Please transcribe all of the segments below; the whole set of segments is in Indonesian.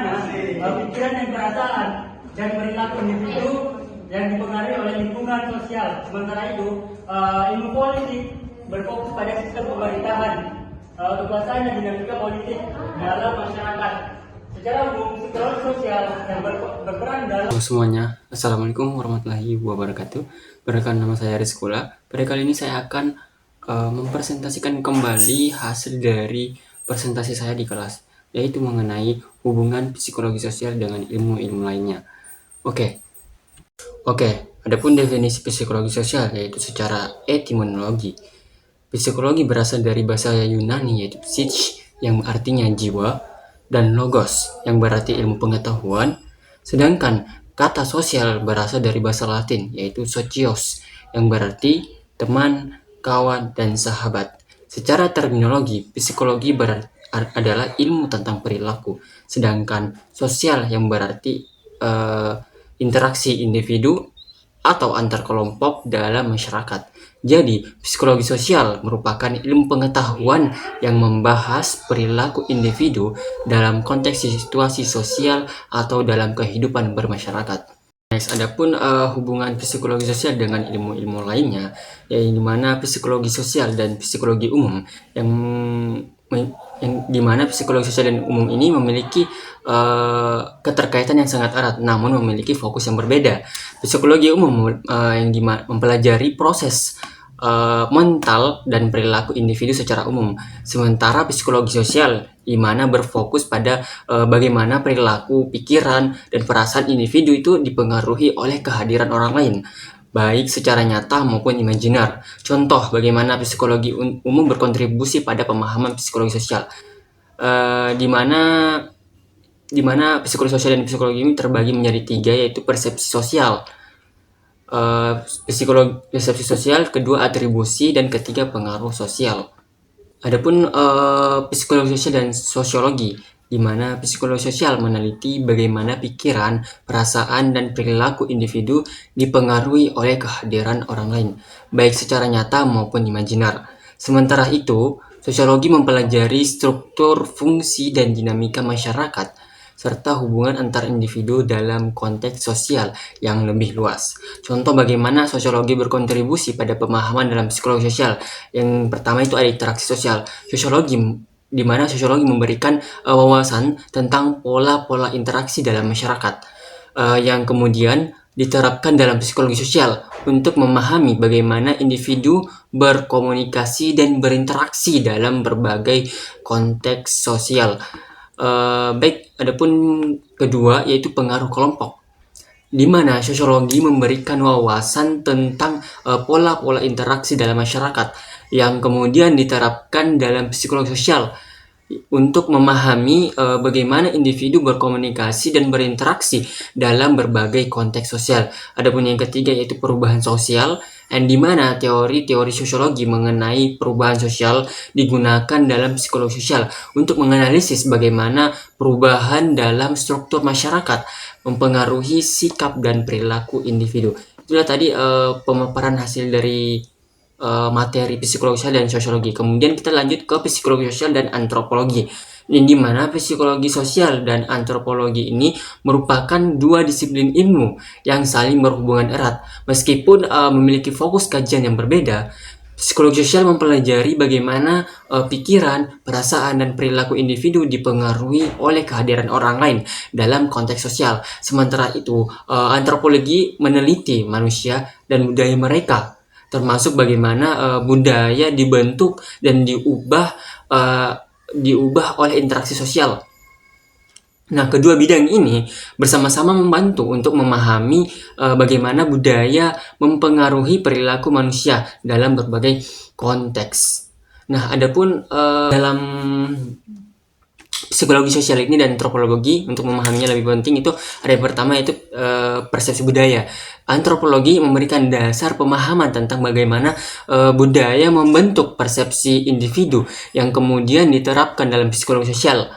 mana pikiran dan perasaan dan perilaku individu yang dipengaruhi oleh lingkungan sosial. Sementara itu, ilmu politik berfokus pada sistem pemerintahan, kekuasaan dan dinamika politik dalam masyarakat. Secara umum, psikologi sosial yang berperan dalam... Halo semuanya, Assalamualaikum warahmatullahi wabarakatuh. Perkenalkan, nama saya Rizkula. Pada kali ini saya akan mempresentasikan kembali hasil dari presentasi saya di kelas, yaitu mengenai hubungan psikologi sosial dengan ilmu-ilmu lainnya. Oke, adapun definisi psikologi sosial yaitu secara etimologi. Psikologi berasal dari bahasa Yunani yaitu psyche yang artinya jiwa, dan logos yang berarti ilmu pengetahuan. Sedangkan kata sosial berasal dari bahasa Latin yaitu socios yang berarti teman, kawan, dan sahabat. Secara terminologi, psikologi adalah ilmu tentang perilaku, sedangkan sosial yang berarti interaksi individu atau antar kelompok dalam masyarakat. Jadi, psikologi sosial merupakan ilmu pengetahuan yang membahas perilaku individu dalam konteks situasi sosial atau dalam kehidupan bermasyarakat. Next, adapun hubungan psikologi sosial dengan ilmu-ilmu lainnya, yaitu dimana psikologi sosial dan psikologi umum yang dimana psikologi sosial dan umum ini memiliki keterkaitan yang sangat erat, namun memiliki fokus yang berbeda. Psikologi umum yang mempelajari proses mental dan perilaku individu secara umum, sementara psikologi sosial di mana berfokus pada bagaimana perilaku, pikiran, dan perasaan individu itu dipengaruhi oleh kehadiran orang lain, baik secara nyata maupun imajiner. Contoh bagaimana psikologi umum berkontribusi pada pemahaman psikologi sosial, di mana psikologi sosial dan psikologi ini terbagi menjadi tiga, yaitu persepsi sosial, psikologi persepsi sosial, kedua atribusi, dan ketiga pengaruh sosial. Adapun psikologi sosial dan sosiologi, di mana psikologi sosial meneliti bagaimana pikiran, perasaan, dan perilaku individu dipengaruhi oleh kehadiran orang lain, baik secara nyata maupun imajiner. Sementara itu, sosiologi mempelajari struktur, fungsi, dan dinamika masyarakat, serta hubungan antar individu dalam konteks sosial yang lebih luas. Contoh bagaimana sosiologi berkontribusi pada pemahaman dalam psikologi sosial. Yang pertama itu ada interaksi sosial. Sosiologi, di mana sosiologi memberikan wawasan tentang pola-pola interaksi dalam masyarakat, yang kemudian diterapkan dalam psikologi sosial untuk memahami bagaimana individu berkomunikasi dan berinteraksi dalam berbagai konteks sosial. Baik, adapun kedua yaitu pengaruh kelompok, di mana sosiologi memberikan wawasan tentang pola-pola interaksi dalam masyarakat yang kemudian diterapkan dalam psikologi sosial untuk memahami bagaimana individu berkomunikasi dan berinteraksi dalam berbagai konteks sosial. Adapun yang ketiga yaitu perubahan sosial, dan di mana teori-teori sosiologi mengenai perubahan sosial digunakan dalam psikologi sosial untuk menganalisis bagaimana perubahan dalam struktur masyarakat mempengaruhi sikap dan perilaku individu. Itulah tadi pemaparan hasil dari materi psikologi sosial dan sosiologi. Kemudian kita lanjut ke psikologi sosial dan antropologi, di mana psikologi sosial dan antropologi ini merupakan dua disiplin ilmu yang saling berhubungan erat. Meskipun memiliki fokus kajian yang berbeda, psikologi sosial mempelajari bagaimana pikiran, perasaan, dan perilaku individu dipengaruhi oleh kehadiran orang lain dalam konteks sosial. Sementara itu, antropologi meneliti manusia dan budaya mereka, termasuk bagaimana budaya dibentuk dan diubah oleh interaksi sosial. Nah, kedua bidang ini bersama-sama membantu untuk memahami bagaimana budaya mempengaruhi perilaku manusia dalam berbagai konteks. Nah, adapun dalam psikologi sosial ini dan antropologi, untuk memahaminya lebih penting itu ada yang pertama yaitu persepsi budaya. Antropologi memberikan dasar pemahaman tentang bagaimana budaya membentuk persepsi individu yang kemudian diterapkan dalam psikologi sosial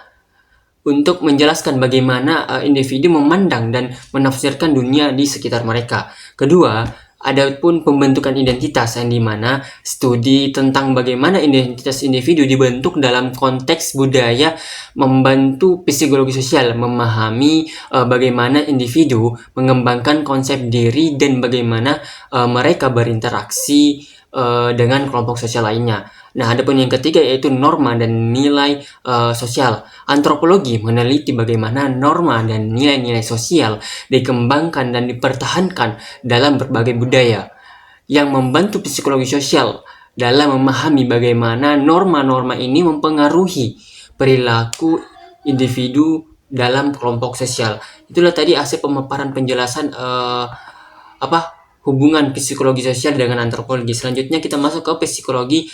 untuk menjelaskan bagaimana individu memandang dan menafsirkan dunia di sekitar mereka. Kedua, Adapun pembentukan identitas yang dimana studi tentang bagaimana identitas individu dibentuk dalam konteks budaya membantu psikologi sosial memahami bagaimana individu mengembangkan konsep diri dan bagaimana mereka berinteraksi dengan kelompok sosial lainnya. Nah, adapun yang ketiga yaitu norma dan nilai sosial. Antropologi meneliti bagaimana norma dan nilai-nilai sosial dikembangkan dan dipertahankan dalam berbagai budaya, yang membantu psikologi sosial dalam memahami bagaimana norma-norma ini mempengaruhi perilaku individu dalam kelompok sosial. Itulah tadi hasil pemaparan penjelasan hubungan psikologi sosial dengan antropologi. Selanjutnya kita masuk ke psikologi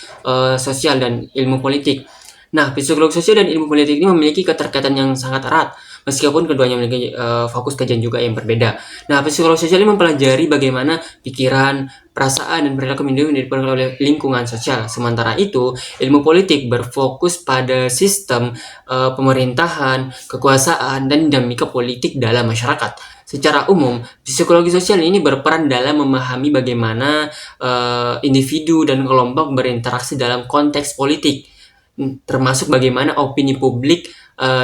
sosial dan ilmu politik. Nah, psikologi sosial dan ilmu politik ini memiliki keterkaitan yang sangat erat, meskipun keduanya memiliki fokus kajian juga yang berbeda. Nah, psikologi sosial ini mempelajari bagaimana pikiran, perasaan, dan perilaku individu dipengaruhi oleh lingkungan sosial. Sementara itu, ilmu politik berfokus pada sistem pemerintahan, kekuasaan, dan dinamika politik dalam masyarakat. Secara umum, psikologi sosial ini berperan dalam memahami bagaimana individu dan kelompok berinteraksi dalam konteks politik, termasuk bagaimana opini publik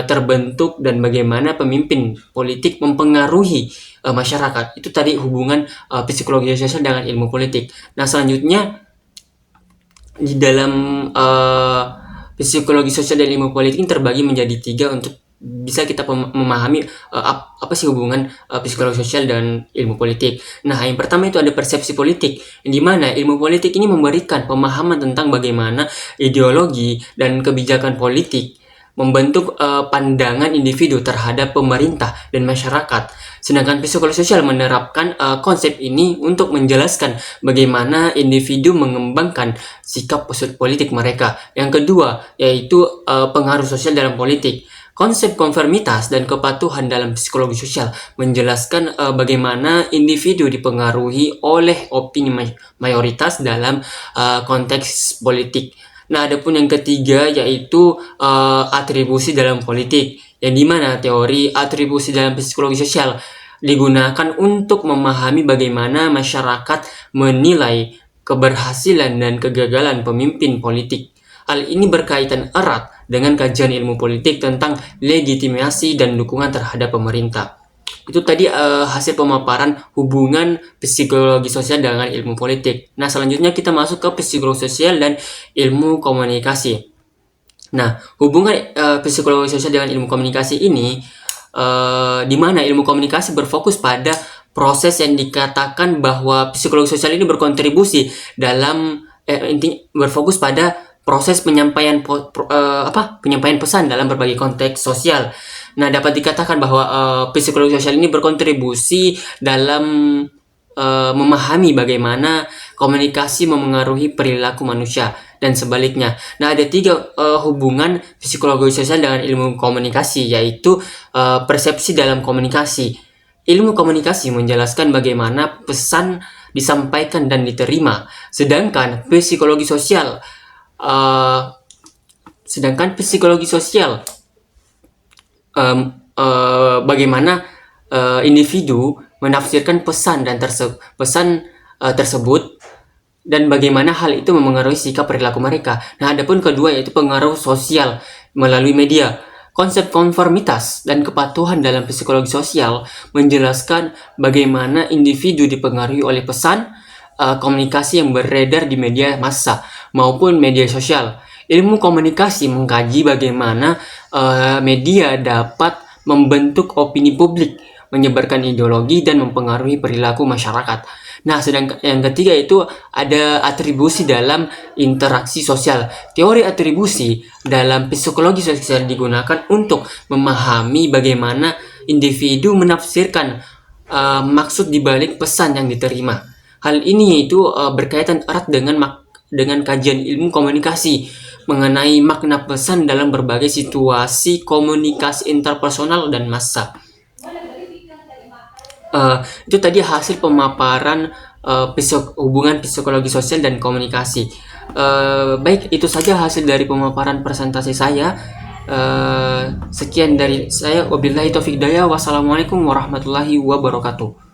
terbentuk dan bagaimana pemimpin politik mempengaruhi masyarakat. Itu tadi hubungan psikologi sosial dengan ilmu politik. Nah, selanjutnya di dalam psikologi sosial dan ilmu politik ini terbagi menjadi 3 untuk bisa kita memahami apa sih hubungan psikologi sosial dan ilmu politik. Nah, yang pertama itu ada persepsi politik, di mana ilmu politik ini memberikan pemahaman tentang bagaimana ideologi dan kebijakan politik membentuk pandangan individu terhadap pemerintah dan masyarakat. Sedangkan psikologi sosial menerapkan konsep ini untuk menjelaskan bagaimana individu mengembangkan sikap politik mereka. Yang kedua yaitu pengaruh sosial dalam politik. Konsep konformitas dan kepatuhan dalam psikologi sosial menjelaskan bagaimana individu dipengaruhi oleh opini mayoritas dalam konteks politik. Nah, adapun yang ketiga yaitu atribusi dalam politik, yang dimana teori atribusi dalam psikologi sosial digunakan untuk memahami bagaimana masyarakat menilai keberhasilan dan kegagalan pemimpin politik. Hal ini berkaitan erat dengan kajian ilmu politik tentang legitimasi dan dukungan terhadap pemerintah. Itu tadi hasil pemaparan hubungan psikologi sosial dengan ilmu politik. Nah, selanjutnya kita masuk ke psikologi sosial dan ilmu komunikasi. Nah, hubungan psikologi sosial dengan ilmu komunikasi ini di mana ilmu komunikasi berfokus pada proses yang dikatakan bahwa psikologi sosial ini berkontribusi dalam intinya berfokus pada proses penyampaian penyampaian pesan dalam berbagai konteks sosial. Nah, dapat dikatakan bahwa psikologi sosial ini berkontribusi dalam memahami bagaimana komunikasi memengaruhi perilaku manusia dan sebaliknya. Nah, ada 3 hubungan psikologi sosial dengan ilmu komunikasi, yaitu persepsi dalam komunikasi. Ilmu komunikasi menjelaskan bagaimana pesan disampaikan dan diterima, sedangkan psikologi sosial bagaimana individu menafsirkan pesan tersebut dan bagaimana hal itu memengaruhi sikap perilaku mereka. Nah, adapun kedua yaitu pengaruh sosial melalui media. Konsep konformitas dan kepatuhan dalam psikologi sosial menjelaskan bagaimana individu dipengaruhi oleh pesan komunikasi yang beredar di media massa maupun media sosial. Ilmu komunikasi mengkaji bagaimana media dapat membentuk opini publik, menyebarkan ideologi, dan mempengaruhi perilaku masyarakat. Nah, sedangkan yang ketiga itu ada atribusi dalam interaksi sosial. Teori atribusi dalam psikologi sosial digunakan untuk memahami bagaimana individu menafsirkan maksud dibalik pesan yang diterima. Hal ini itu berkaitan erat dengan kajian ilmu komunikasi mengenai makna pesan dalam berbagai situasi komunikasi interpersonal dan massa. Itu tadi hasil pemaparan hubungan psikologi sosial dan komunikasi. Baik, itu saja hasil dari pemaparan presentasi saya. Sekian dari saya. Wabillahi taufiq hidayah. Wassalamualaikum warahmatullahi wabarakatuh.